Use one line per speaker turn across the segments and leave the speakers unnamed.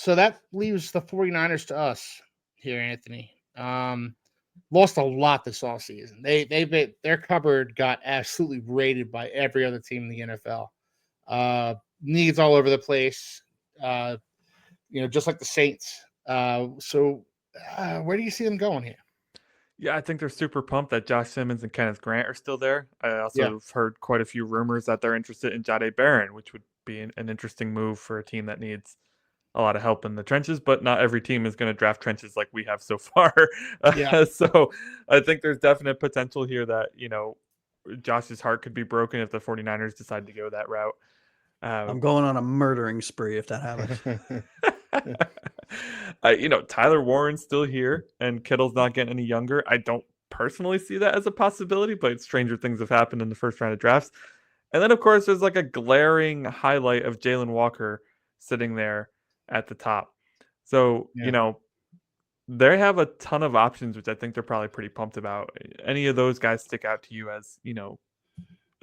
So that leaves the 49ers to us here, Anthony. Lost a lot this offseason. Their cupboard got absolutely raided by every other team in the NFL. Needs all over the place. Just like the Saints. Where do you see them going here?
Yeah, I think they're super pumped that Josh Simmons and Kenneth Grant are still there. I also
Yeah.
have heard quite a few rumors that they're interested in Jahdae Barron, which would be an interesting move for a team that needs a lot of help in the trenches, but not every team is going to draft trenches like we have so far.
Yeah.
So I think there's definite potential here that, Josh's heart could be broken if the 49ers decide to go that route.
I'm going on a murdering spree if that happens.
Tyler Warren's still here and Kittle's not getting any younger. I don't personally see that as a possibility, but stranger things have happened in the first round of drafts. And then, of course, there's like a glaring highlight of Jalen Walker sitting there at the top. So, they have a ton of options, which I think they're probably pretty pumped about. Any of those guys stick out to you as,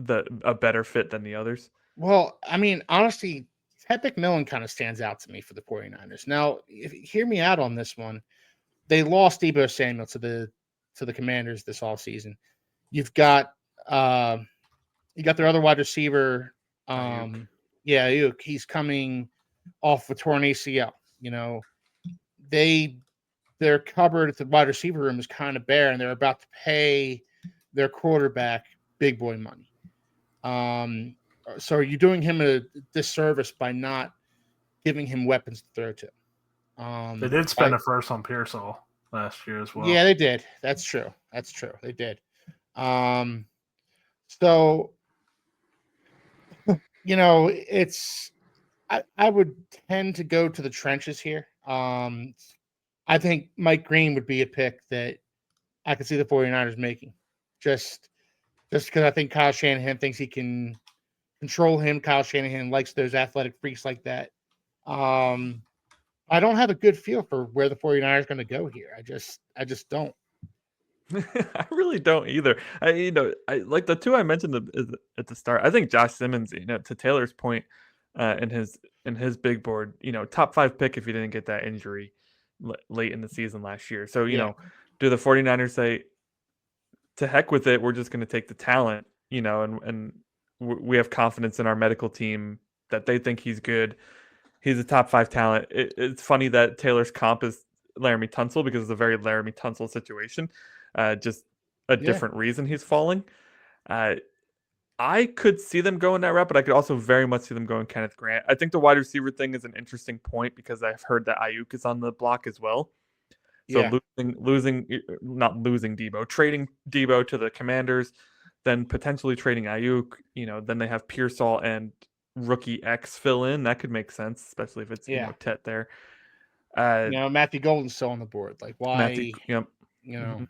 a better fit than the others?
Well, I mean, honestly, Ted McMillan kind of stands out to me for the 49ers. Now, hear me out on this one. They lost Deebo Samuel to the Commanders this offseason. You've got their other wide receiver. Ayuk. He's coming off a torn ACL. Their cupboard at the wide receiver room is kind of bare, and they're about to pay their quarterback big boy money. So you're doing him a disservice by not giving him weapons to throw to.
They did spend a first on Pearsall last year as well.
Yeah, they did. That's true. They did. So it's I would tend to go to the trenches here. I think Mike Green would be a pick that I could see the 49ers making. Just because I think Kyle Shanahan thinks he can control him. Kyle Shanahan likes those athletic freaks like that. I don't have a good feel for where the 49ers are going to go here. I just don't.
I really don't either. I like the two I mentioned at the start. I think Josh Simmons, to Taylor's point, in his big board, top 5 pick if he didn't get that injury late in the season last year. So, do the 49ers say, to heck with it, we're just going to take the talent, and we have confidence in our medical team that they think he's good. He's a top 5 talent. It's funny that Taylor's comp is Laramie Tunsil because it's a very Laramie Tunsil situation. Just a different reason he's falling. I could see them going that route, but I could also very much see them going Kenneth Grant. I think the wide receiver thing is an interesting point because I've heard that Ayuk is on the block as well. So not losing Debo, trading Debo to the Commanders, then potentially trading Ayuk. Then they have Pearsall and rookie X fill in. That could make sense, especially if it's Tet there.
Matthew Golden's still on the board. Like why?
Mm-hmm.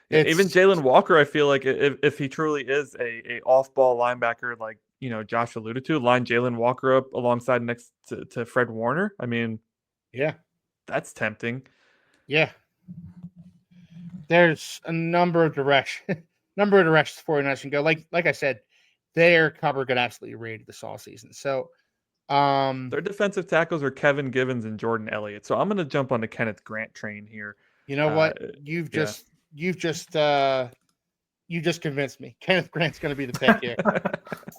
Yeah, even Jalen Walker, I feel like if he truly is a off-ball linebacker, like Josh alluded to, line Jalen Walker up alongside next to Fred Warner. I mean, that's tempting.
Yeah, there's a number of directions the 49ers can go. Like I said, their cover got absolutely raided this all season. So
their defensive tackles are Kevin Givens and Jordan Elliott. So I'm going to jump on the Kenneth Grant train here.
You know what? You just convinced me. Kenneth Grant's going to be the pick here.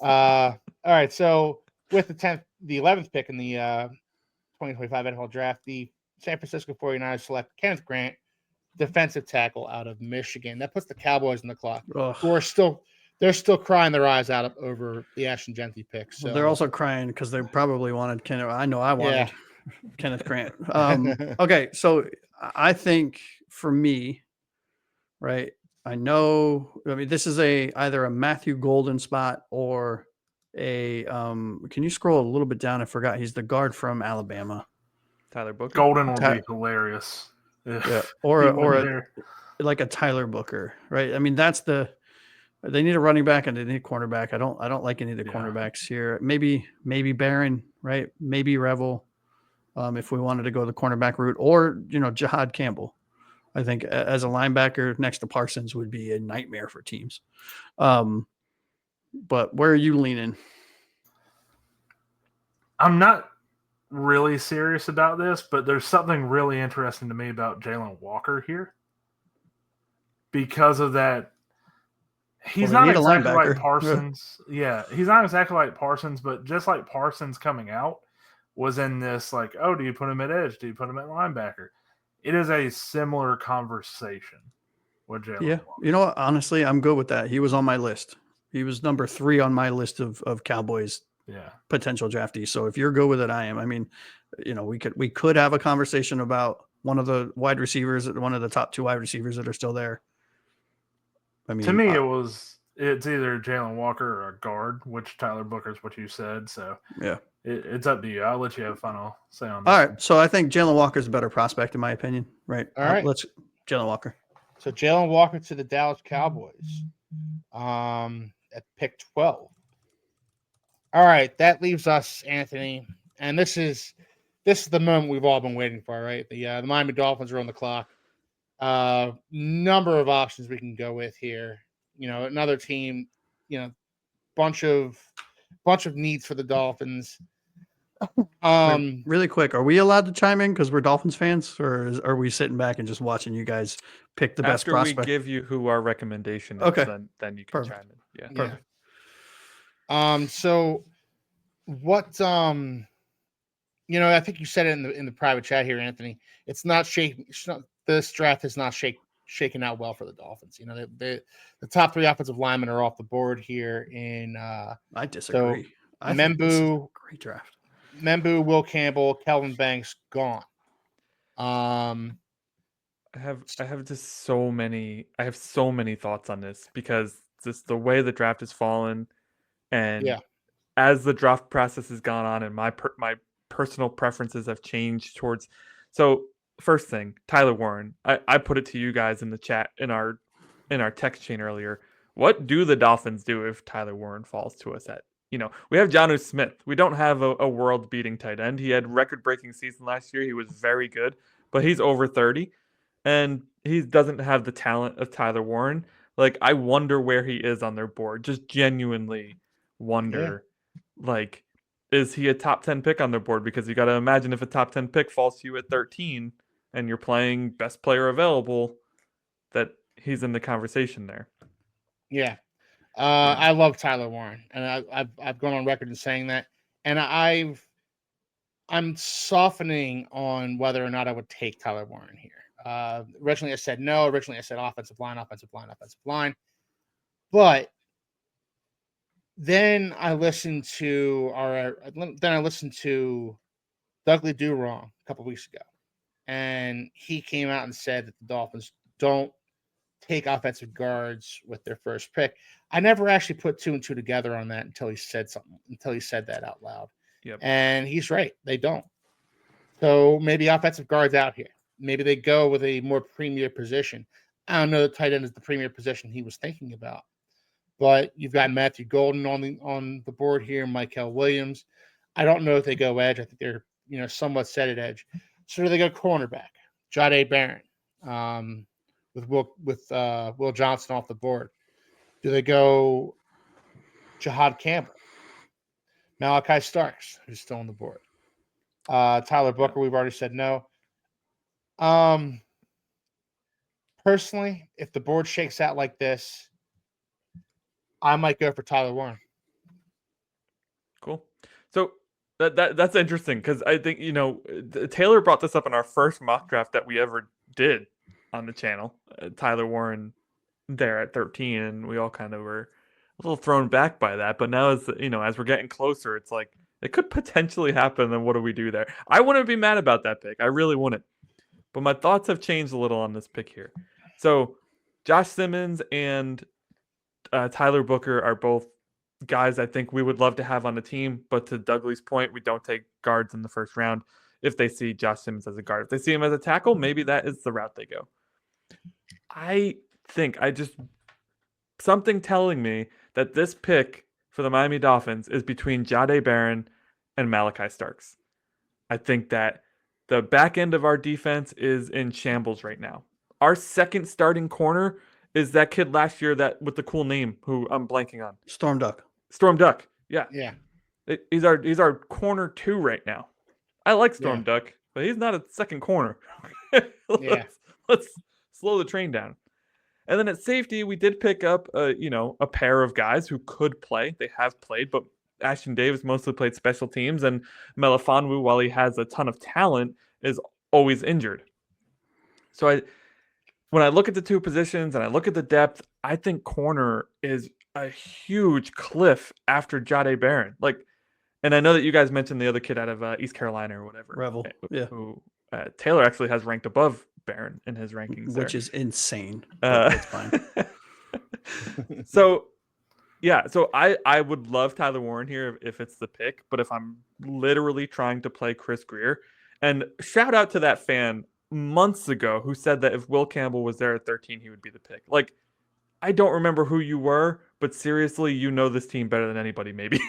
All right. So with the 11th pick in the 2025 NFL draft, the San Francisco 49ers select Kenneth Grant, defensive tackle out of Michigan. That puts the Cowboys in the clock. They're still crying their eyes out over the Ashton Genty pick. So
they're also crying because they probably wanted Kenneth. I know I wanted Kenneth Grant. Okay, so I think for me, right, this is either a Matthew Golden spot or a can you scroll a little bit down? I forgot he's the guard from Alabama.
Tyler Booker.
Golden would be hilarious.
Or like a Tyler Booker, right? I mean, they need a running back and they need a cornerback. I don't like any of the cornerbacks here. Maybe Barron, right? Maybe Revel, if we wanted to go the cornerback route, or Jahad Campbell. I think as a linebacker next to Parsons would be a nightmare for teams. But where are you leaning?
I'm not really serious about this, but there's something really interesting to me about Jalen Walker here. Because of that, he's not exactly like Parsons. Yeah, he's not exactly like Parsons, but just like Parsons coming out was in this, like, oh, do you put him at edge? Do you put him at linebacker? It is a similar conversation with Jalen Walker.
You know what? Honestly, I'm good with that. He was on my list. He was number 3 on my list of Cowboys potential draftees. So if you're good with it, I am. I mean, we could have a conversation about one of the wide receivers, one of the top 2 wide receivers that are still there. I mean,
to me, it's either Jalen Walker or a guard, which Tyler Booker is what you said. So it's up to you. I'll let you have a final say on that.
All right. So I think Jalen Walker is a better prospect in my opinion. Right.
All right.
Let's Jalen Walker.
So Jalen Walker to the Dallas Cowboys at pick 12. All right, that leaves us, Anthony, and this is the moment we've all been waiting for, right? The Miami Dolphins are on the clock. Number of options we can go with here. Another team. Bunch of needs for the Dolphins.
Really quick, are we allowed to chime in because we're Dolphins fans, or are we sitting back and just watching you guys pick the best prospect?
After we give you who our recommendation is, then you can chime in. Yeah.
Perfect.
So what I think you said it in the private chat here, Anthony. It's not shaking. This draft is not shaking out well for the Dolphins. The top 3 offensive linemen are off the board here.
I disagree.
So
I think this is a great draft.
Membu, Will Campbell, Kelvin Banks gone.
I have just so many thoughts on this because just the way the draft has fallen, and as the draft process has gone on, and my personal preferences have changed towards. So first thing, Tyler Warren. I put it to you guys in the chat in our text chain earlier. What do the Dolphins do if Tyler Warren falls to us at? We have Jonnu Smith. We don't have a world-beating tight end. He had record-breaking season last year. He was very good, but he's over 30, and he doesn't have the talent of Tyler Warren. Like, I wonder where he is on their board. Just genuinely wonder, like, is he a top 10 pick on their board? Because you got to imagine if a top 10 pick falls to you at 13 and you're playing best player available, that he's in the conversation there.
Yeah. I love Tyler Warren, and I've gone on record in saying that, and I'm softening on whether or not I would take Tyler Warren here. Originally I said no. Originally I said offensive line. But then I listened to Dudley Do Wrong a couple weeks ago, and he came out and said that the Dolphins don't take offensive guards with their first pick. I never actually put 2 and 2 together on that until he said that out loud.
Yep.
And he's right. They don't. So maybe offensive guards out here. Maybe they go with a more premier position. I don't know the tight end is the premier position he was thinking about. But you've got Matthew Golden on the board here, Mykel Williams. I don't know if they go edge. I think they're somewhat set at edge. So do they go cornerback? Jahdae Barron. With Will Johnson off the board. Do they go Jahad Campbell? Malachi Starks, who's still on the board. Tyler Booker, we've already said no. Personally, if the board shakes out like this, I might go for Tyler Warren.
Cool. So that's interesting because I think, Taylor brought this up in our first mock draft that we ever did on the channel. Tyler Warren there at 13, and we all kind of were a little thrown back by that. But now, as we're getting closer, it's like it could potentially happen. And what do we do there? I wouldn't be mad about that pick. I really wouldn't. But my thoughts have changed a little on this pick here. So Josh Simmons and Tyler Booker are both guys I think we would love to have on the team. But to Douglas' point, we don't take guards in the first round if they see Josh Simmons as a guard. If they see him as a tackle, maybe that is the route they go. I think something telling me that this pick for the Miami Dolphins is between Jahdae Barron and Malachi Starks. I think that the back end of our defense is in shambles right now. Our second starting corner is that kid last year that with the cool name who I'm blanking on.
Storm Duck.
Storm Duck. Yeah.
Yeah.
He's our corner 2 right now. I like Storm Duck, but he's not a second corner. Let's slow the train down. And then at safety, we did pick up, a pair of guys who could play. They have played, but Ashton Davis mostly played special teams, and Melifonwu, while he has a ton of talent, is always injured. So when I look at the two positions and I look at the depth, I think corner is a huge cliff after Jahdae Barron. And I know that you guys mentioned the other kid out of East Carolina or whatever,
Revel,
who Taylor actually has ranked above Barron in his rankings,
which is insane. That's fine.
So I would love Tyler Warren here if it's the pick, but if I'm literally trying to play Chris Greer, and shout out to that fan months ago who said that if Will Campbell was there at 13, he would be the pick. I don't remember who you were, but seriously, you know this team better than anybody, maybe.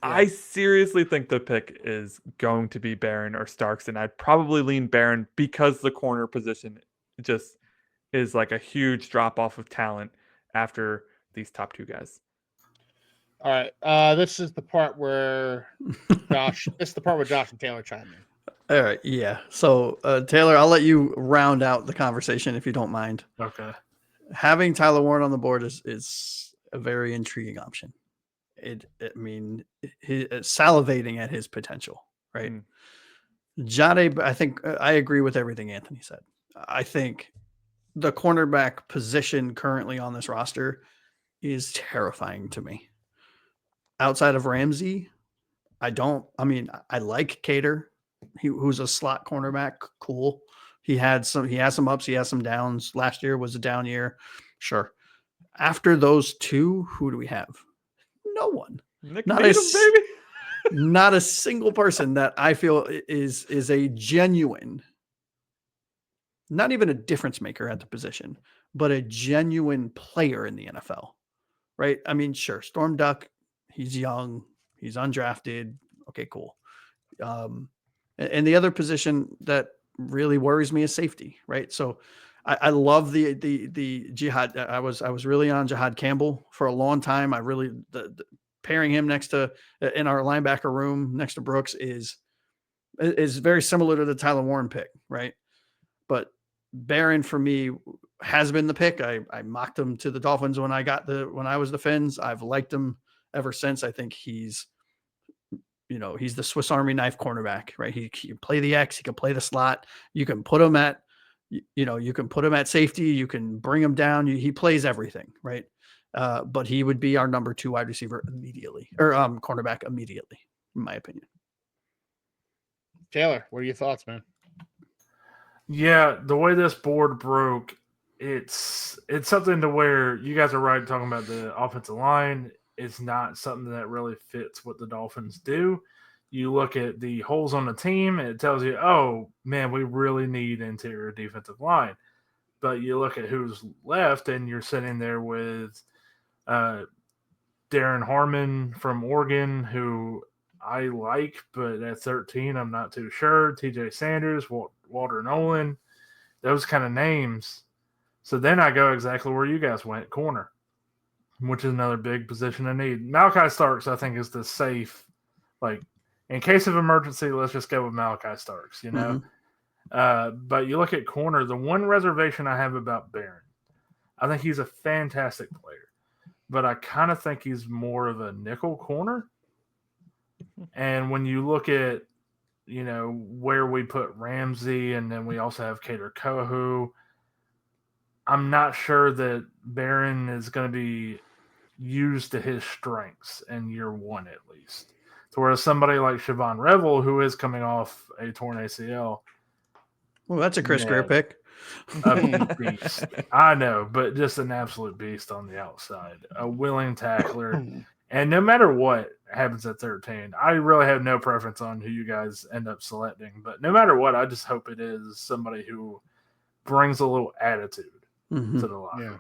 I seriously think the pick is going to be Barron or Starks, and I'd probably lean Barron because the corner position just is like a huge drop off of talent after these top two guys.
All right. This is the part where Josh and Taylor chime in.
All right. Yeah. So, Taylor, I'll let you round out the conversation if you don't mind.
Okay.
Having Tyler Warren on the board is a very intriguing option. Salivating at his potential, right? Jahdae, I think I agree with everything Anthony said. I think the cornerback position currently on this roster is terrifying to me. Outside of Ramsey, I like Cater, who's a slot cornerback. Cool. He has some ups, he has some downs. Last year was a down year. Sure. After those two, who do we have? No one. Not a single person that I feel is a genuine, not even a difference maker at the position, but a genuine player in the NFL, right? I mean, sure, Storm Duck, he's young, he's undrafted. Okay, cool. And the other position that really worries me is safety, right? So I love the Jihad. I was really on Jihad Campbell for a long time. I really the pairing him next to in our linebacker room next to Brooks is very similar to the Tyler Warren pick, right? But Barron for me has been the pick. I mocked him to the Dolphins when I was the Phins. I've liked him ever since. I think he's the Swiss Army knife cornerback, right? He can play the X, he can play the slot. You can put him at safety. You can bring him down. He plays everything, right? But he would be our number 2 wide receiver immediately, or cornerback immediately, in my opinion.
Taylor, what are your thoughts, man?
Yeah, the way this board broke, it's something to where you guys are right talking about the offensive line. It's not something that really fits what the Dolphins do. You look at the holes on the team, and it tells you, oh, man, we really need interior defensive line. But you look at who's left, and you're sitting there with Darren Harmon from Oregon, who I like, but at 13, I'm not too sure. TJ Sanders, Walter Nolan, those kind of names. So then I go exactly where you guys went, corner, which is another big position I need. Malachi Starks, I think, is the safe, in case of emergency, let's just go with Malachi Starks, But you look at corner, the one reservation I have about Barron, I think he's a fantastic player, but I kind of think he's more of a nickel corner. And when you look at, where we put Ramsey, and then we also have Cater Kohu, I'm not sure that Barron is going to be used to his strengths in year one, at least. So whereas somebody like Siobhan Revel, who is coming off a torn ACL.
Well, that's a Chris Greer pick.
A beast. I know, but just an absolute beast on the outside. A willing tackler. And no matter what happens at 13, I really have no preference on who you guys end up selecting. But no matter what, I just hope it is somebody who brings a little attitude to the locker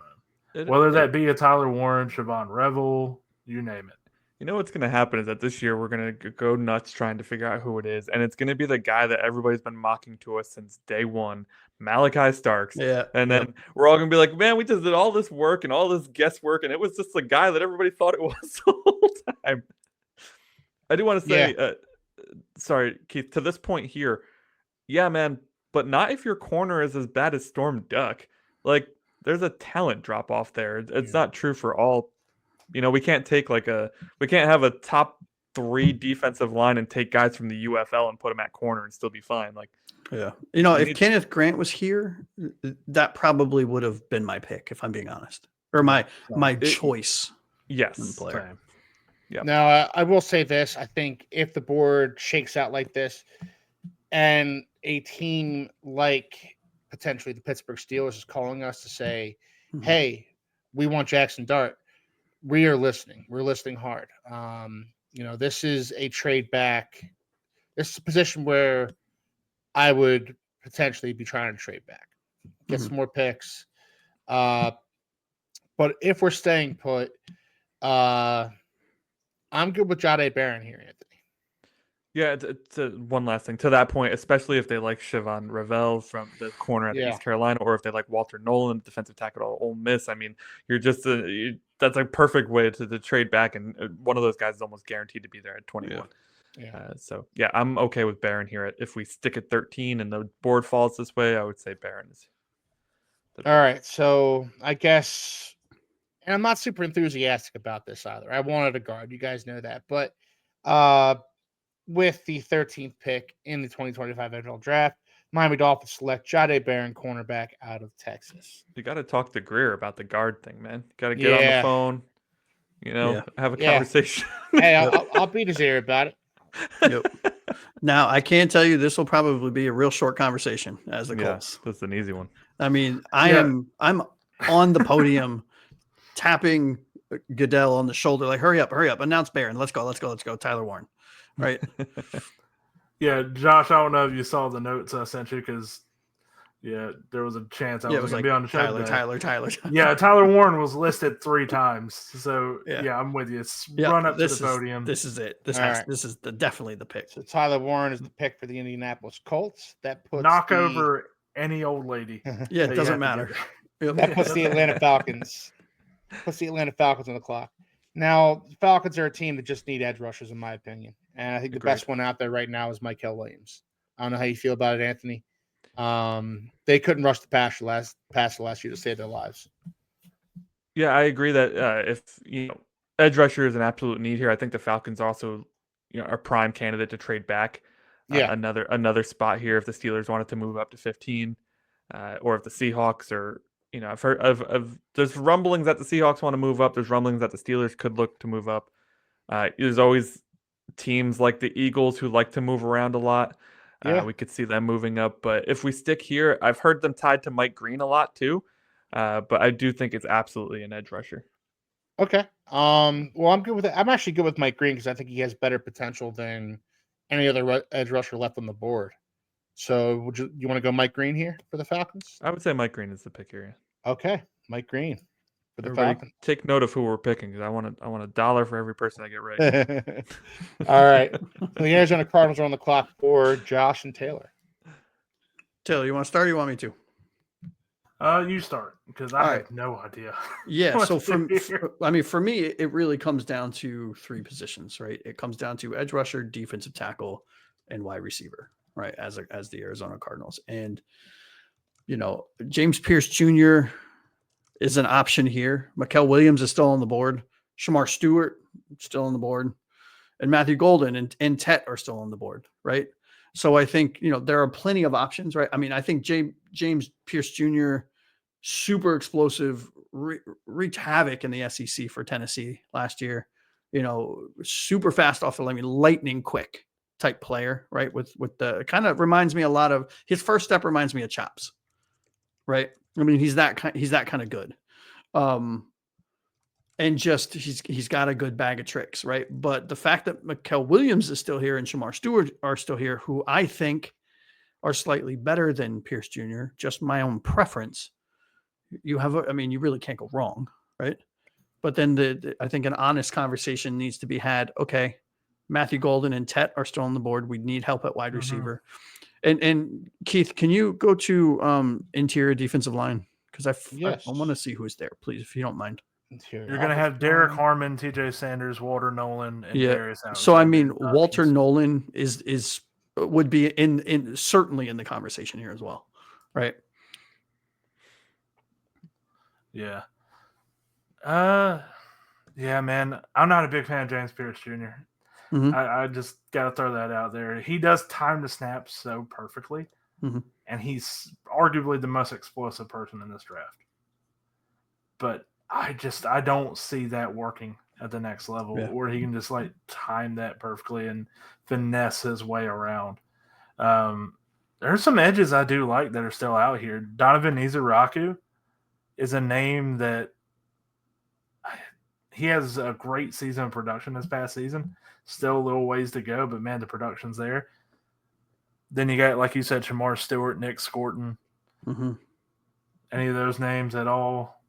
room. Whether that be a Tyler Warren, Siobhan Revel, you name it.
You know what's going to happen is that this year we're going to go nuts trying to figure out who it is. And it's going to be the guy that everybody's been mocking to us since day one, Malachi Starks.
Yeah.
And then we're all going to be like, man, we just did all this work and all this guesswork, and it was just the guy that everybody thought it was the whole time. I do want to say sorry, Keith, to this point here, yeah, man, but not if your corner is as bad as Storm Duck. Like, there's a talent drop off there. It's not true for all. We can't we can't have a top 3 defensive line and take guys from the UFL and put them at corner and still be fine. Like,
yeah, if Kenneth Grant was here, that probably would have been my pick, if I'm being honest, or my choice.
Yes.
Player.
Yeah.
Now, I will say this. I think if the board shakes out like this and a team like potentially the Pittsburgh Steelers is calling us to say, hey, we want Jackson Dart, we are listening. We're listening hard. This is a trade back. This is a position where I would potentially be trying to trade back, get some more picks. But if we're staying put, I'm good with Jahdae Barron here, Anthony.
Yeah, it's one last thing to that point, especially if they like Siobhan Ravel from the corner at East Carolina, or if they like Walter Nolan, defensive tackle at Ole Miss. I mean, you're just that's a perfect way to trade back, and one of those guys is almost guaranteed to be there at 21. So I'm okay with Barron here. If we stick at 13 and the board falls this way, I would say Barron is.
All right, so I guess. And I'm not super enthusiastic about this either. I wanted a guard. You guys know that. But with the 13th pick in the 2025 NFL Draft, Miami Dolphins select Jahdae Barron, cornerback out of Texas.
You got to talk to Greer about the guard thing, man. Got to get on the phone, have a conversation.
Hey, I'll beat his ear about it.
Yep. Now, I can tell you this will probably be a real short conversation as the Colts.
That's an easy one.
I mean, I'm on the podium tapping Goodell on the shoulder, like, hurry up, announce Barron. Let's go. Tyler Warren. Right.
Yeah. Josh, I don't know if you saw the notes I sent you, because there was a chance I was going to be on the show.
Tyler.
Yeah. Tyler Warren was listed 3 times. So I'm with you. Run up to the podium.
This is it. This is definitely the pick.
So Tyler Warren is the pick for the Indianapolis Colts. That puts
knock over any old lady.
Yeah. It doesn't matter.
That puts the Atlanta Falcons. Puts the Atlanta Falcons on the clock. Now, the Falcons are a team that just need edge rushers, in my opinion. And I think the best one out there right now is Mykel Williams. I don't know how you feel about it, Anthony. They couldn't rush the pass last year to save their lives.
Yeah, I agree that if edge rusher is an absolute need here, I think the Falcons also are a prime candidate to trade back. Another spot here if the Steelers wanted to move up to 15, or if the Seahawks are. I've heard of there's rumblings that the Seahawks want to move up. There's rumblings that the Steelers could look to move up. There's always teams like the Eagles who like to move around a lot. We could see them moving up. But if we stick here, I've heard them tied to Mike Green a lot too. But I do think it's absolutely an edge rusher.
Okay. Well, I'm good with it. I'm actually good with Mike Green because I think he has better potential than any other edge rusher left on the board. So would you want to go Mike Green here for the Falcons?
I would say Mike Green is the pick here.
Okay, Mike Green for the
Everybody
Falcons.
Take note of who we're picking, because I want $1 for every person I get right.
All right. The Arizona Cardinals are on the clock for Josh and Taylor.
Taylor, you want to start or you want me to?
You start, because I have no idea.
Yeah, so for me, it really comes down to 3 positions, right? It comes down to edge rusher, defensive tackle, and wide receiver, right? As the Arizona Cardinals. And James Pierce Jr. is an option here. Mykel Williams is still on the board. Shamar Stewart still on the board, and Matthew Golden and Tet are still on the board, right? So I think there are plenty of options, right? I mean, I think James Pierce Jr. super explosive, wreaked havoc in the SEC for Tennessee last year. Super fast off the line, lightning quick type player, right? With the kind of reminds me a lot of his first step reminds me of Chops. Right. I mean, he's that kind of good. And just, he's got a good bag of tricks. Right. But the fact that Mykel Williams is still here and Shamar Stewart are still here, who I think are slightly better than Pierce Jr., just my own preference. You really can't go wrong. Right. But then I think an honest conversation needs to be had. Okay. Matthew Golden and Tet are still on the board. We need help at wide receiver. And Keith, can you go to interior defensive line? Because I want to see who's there, please, if you don't mind.
Interior
You're going to have
offensive
Derek
line.
Harmon, T.J. Sanders, Walter Nolan, and
Yeah.
Darius
So I
Alexander.
mean,
Options.
Walter Nolan would be in certainly in the conversation here as well, right?
Yeah. Yeah, man. I'm not a big fan of James Pierce Jr.
Mhm.
I just got to throw that out there. He does time the snap so perfectly,
Mhm.
and he's arguably the most explosive person in this draft. But I don't see that working at the next level, where he can just like time that perfectly and finesse his way around. There's some edges I do like that are still out here. Donovan Izaraku is a name that he has a great season of production this past season. Still a little ways to go, but man, the production's there. Then you got, like you said, Shamar Stewart, Nick Scorton.
Mm-hmm.
Any of those names at all?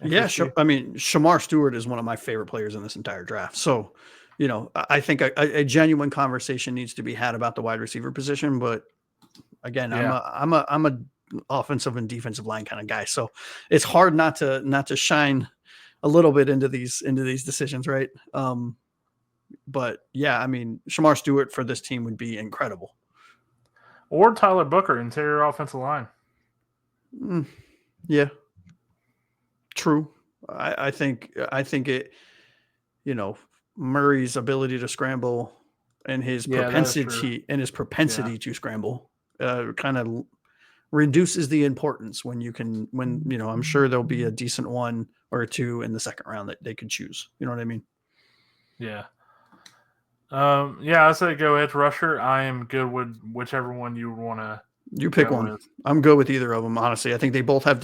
Yeah, I mean, Shamar Stewart is one of my favorite players in this entire draft. So, I think a genuine conversation needs to be had about the wide receiver position. But again, I'm a offensive and defensive line kind of guy, so it's hard not to shine a little bit into these decisions, right? But yeah, I mean, Shamar Stewart for this team would be incredible.
Or Tyler Booker, interior offensive line.
Yeah, true. I think it. Murray's ability to scramble and his propensity to scramble kind of reduces the importance when I'm sure there'll be a decent one or two in the second round that they could choose. You know what I mean?
Yeah. I say go edge rusher. I am good with whichever one you want to.
You pick one. I'm good with either of them, honestly. I think they both have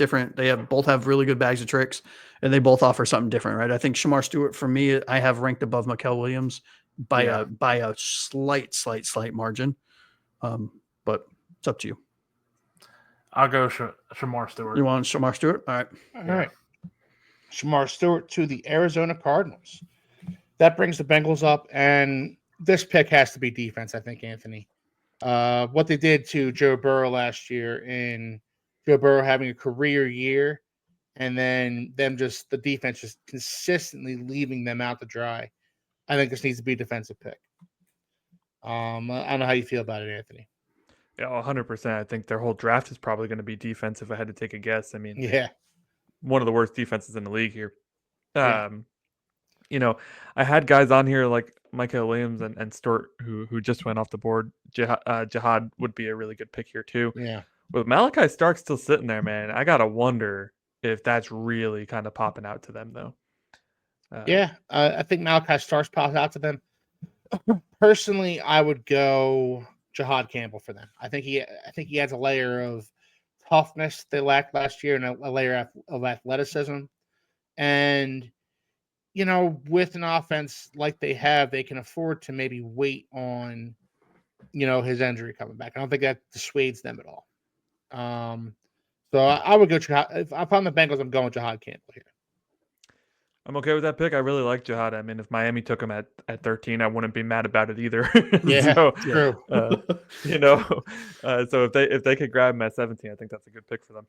both have really good bags of tricks, and they both offer something different, right? I think Shamar Stewart, for me, I have ranked above Mykal Williams by a slight margin. But it's up to you.
I'll go Shamar Stewart.
You want Shamar Stewart? All right.
All right. Shamar Stewart to the Arizona Cardinals. That brings the Bengals up, and this pick has to be defense, I think, Anthony. What they did to Joe Burrow last year, in Joe Burrow having a career year, and then the defense just consistently leaving them out to dry. I think this needs to be a defensive pick. I don't know how you feel about it, Anthony.
Yeah, 100%. I think their whole draft is probably going to be defense if I had to take a guess. I mean, one of the worst defenses in the league here. I had guys on here like Mykal Williams and Stewart who just went off the board. Jihad would be a really good pick here too.
Yeah.
With Malachi Stark still sitting there, man, I gotta wonder if that's really kind of popping out to them though.
I think Malachi Starks pops out to them. Personally, I would go Jihad Campbell for them. I think he adds a layer of toughness they lacked last year and a layer of athleticism. And with an offense like they have, they can afford to maybe wait on, his injury coming back. I don't think that dissuades them at all. So I would go Jihad. If I'm the Bengals, I'm going Jihad Campbell here.
I'm okay with that pick. I really like Jihad. I mean, if Miami took him at 13, I wouldn't be mad about it either.
Yeah,
true. So if they could grab him at 17, I think that's a good pick for them.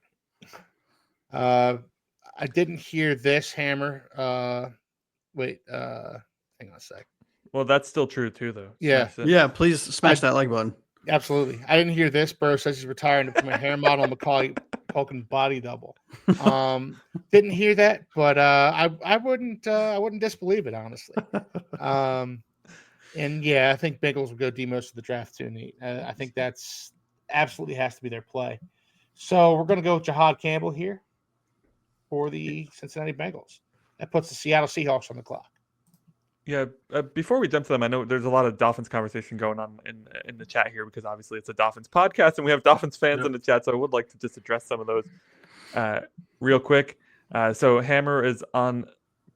I didn't hear this, Hammer. Wait, hang on a sec.
Well, that's still true too, though.
Yeah. Please smash that like button.
Absolutely. I didn't hear this. Burrow says he's retiring from a hair model, Macaulay Culkin body double. Didn't hear that, but I wouldn't disbelieve it, honestly. And yeah, I think Bengals will go D most of the draft too, Nate. I think that's absolutely has to be their play. So we're going to go with Jihad Campbell here for the Cincinnati Bengals. That puts the Seattle Seahawks on the clock.
Yeah, before we jump to them, I know there's a lot of Dolphins conversation going on in the chat here because obviously it's a Dolphins podcast and we have Dolphins fans in the chat, so I would like to just address some of those real quick. So Hammer is on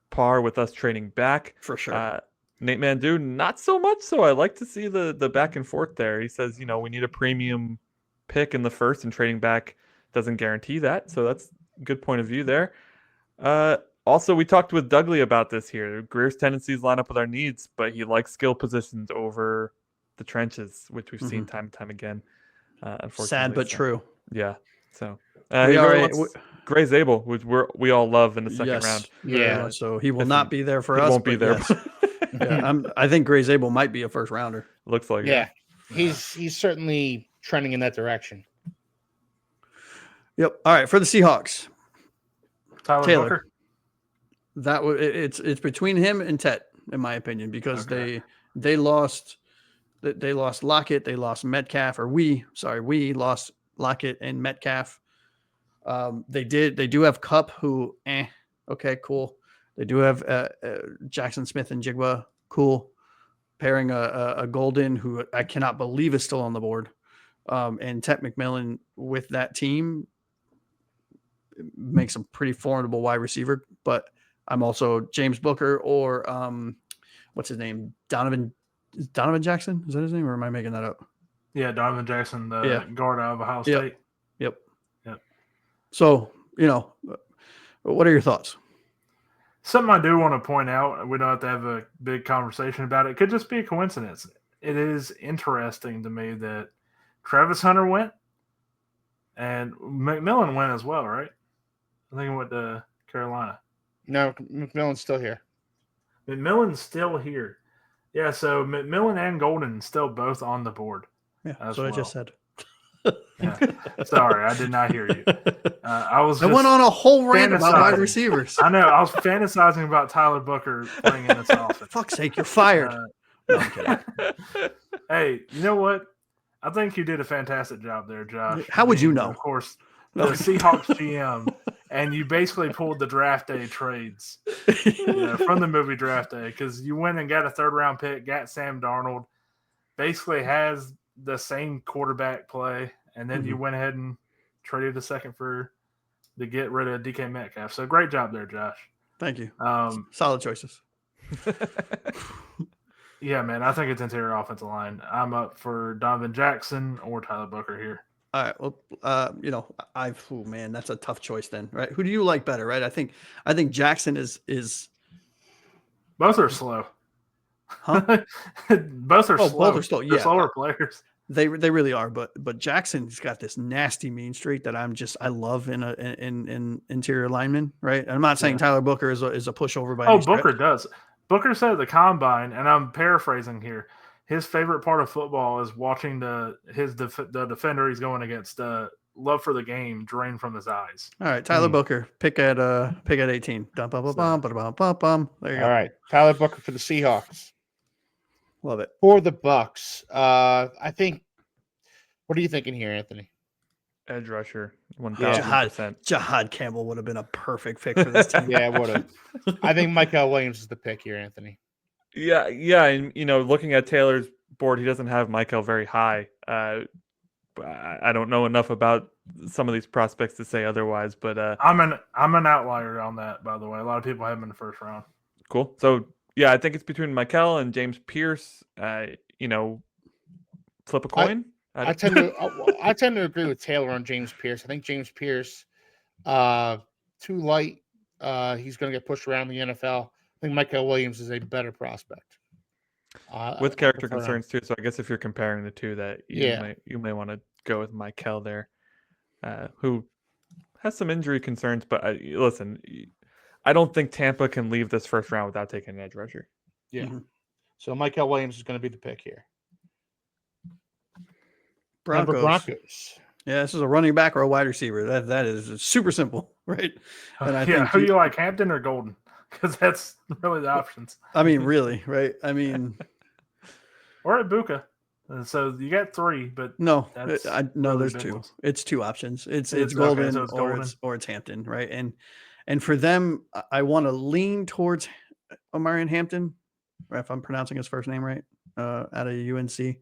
par with us trading back.
For sure.
Nate Mandu, not so much, so I like to see the back and forth there. He says, we need a premium pick in the first and trading back doesn't guarantee that, so that's a good point of view there. Also, we talked with Dudley about this here. Greer's tendencies line up with our needs, but he likes skill positions over the trenches, which we've seen time and time again. Unfortunately,
sad but true.
Yeah. So
we
he
are
really wants Gray Zabel, which we all love in the second round.
Yeah. So he will not be there for us.
He won't be there.
Yes. Yeah, I think Gray Zabel might be a first rounder.
Looks like
yeah. He's certainly trending in that direction.
Yep. All right, for the Seahawks,
Taylor. Booker.
That it's between him and Tet, in my opinion, because they lost Lockett, they lost Metcalf, or we lost Lockett and Metcalf. They do have Kupp, who okay, cool. They do have Jackson Smith and Jigba, cool. Pairing a Golden, who I cannot believe is still on the board, and Tet McMillan with that team makes a pretty formidable wide receiver. But I'm also James Booker or what's his name? Donovan Jackson? Is that his name, or am I making that up?
Yeah, Donovan Jackson, the guard out of Ohio State.
Yep. So, what are your thoughts?
Something I do want to point out, we don't have to have a big conversation about it. It could just be a coincidence. It is interesting to me that Travis Hunter went and McMillan went as well, right? I think he went to Carolina.
No, McMillan's still here.
McMillan's still here. Yeah, so McMillan and Golden still both on the board.
Yeah, that's what I just said.
Yeah. Sorry, I did not hear you. I
went on a whole rant about wide receivers.
I know. I was fantasizing about Tyler Booker playing in this offense.
Fuck's sake, you're fired. No, I'm kidding.
Hey, you know what? I think you did a fantastic job there, Josh.
How would you know?
Of course, the Seahawks GM, and you basically pulled the draft day trades from the movie Draft Day, because you went and got a third-round pick, got Sam Darnold, basically has the same quarterback play, and then you went ahead and traded a second to get rid of DK Metcalf. So great job there, Josh.
Thank you. Solid choices.
Yeah, man, I think it's interior offensive line. I'm up for Donovan Jackson or Tyler Booker here.
All right. Well, man, that's a tough choice then, right? Who do you like better, right? I think Jackson is.
Both are slow.
Huh?
Both are slow.
Both are slow.
They're slower players.
They really are, but Jackson's got this nasty mean streak that I love in interior lineman, right? And I'm not saying Tyler Booker is a pushover by any
Booker does. Booker said at the combine, and I'm paraphrasing here, his favorite part of football is watching the defender he's going against love for the game drain from his eyes.
All right, Tyler Booker, pick at 18. There you go.
All right, Tyler Booker for the Seahawks.
Love it.
For the Bucks, I think. What are you thinking here, Anthony?
Edge rusher, 1,000%.
Jahad Campbell would have been a perfect pick for this team.
Yeah, it would have. I think Michael Williams is the pick here, Anthony.
Yeah, and looking at Taylor's board, he doesn't have Michael very high. I don't know enough about some of these prospects to say otherwise, but
I'm an outlier on that, by the way. A lot of people have him in the first round.
Cool. So yeah, I think it's between Michael and James Pierce. Flip a coin.
I tend to agree with Taylor on James Pierce. I think James Pierce, too light. He's going to get pushed around the NFL. I think Michael Williams is a better prospect.
With character concerns too. So I guess if you're comparing the two, that you may want to go with Michael there, who has some injury concerns. But listen, I don't think Tampa can leave this first round without taking an edge rusher.
Yeah. Mm-hmm. So Michael Williams is going to be the pick here. Broncos.
Yeah, this is a running back or a wide receiver. That is super simple, right? And I think
who you like, Hampton or Golden? Because that's really the options.
I mean, really, right? I mean,
or Ibuka. So you got three, but
no, there's two. Ones. It's two options. It's Golden, or it's Hampton, right? And for them, I want to lean towards Omarion Hampton, right, if I'm pronouncing his first name right, out of UNC.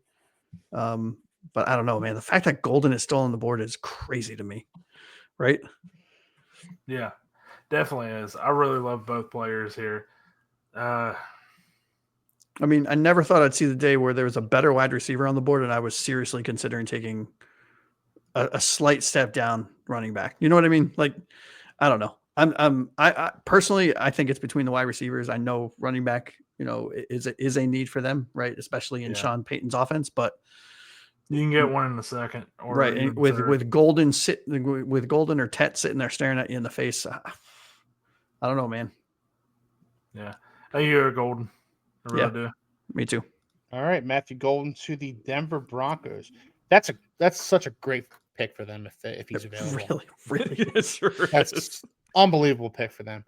But I don't know, man. The fact that Golden is still on the board is crazy to me, right?
Yeah, definitely is. I really love both players here.
I mean, I never thought I'd see the day where there was a better wide receiver on the board, and I was seriously considering taking a slight step down running back. You know what I mean? Like, I don't know. I personally, I think it's between the wide receivers. I know running back, is a need for them, right? Especially in Sean Payton's offense, but
You can get one in the second, or
right? And
even third.
with Golden or Tet sitting there staring at you in the face. I don't know, man.
Yeah, I hear Golden. I really do.
Me too.
All right, Matthew Golden to the Denver Broncos. That's such a great pick for them if he's available.
Really,
It sure
That's
is.
unbelievable pick for them.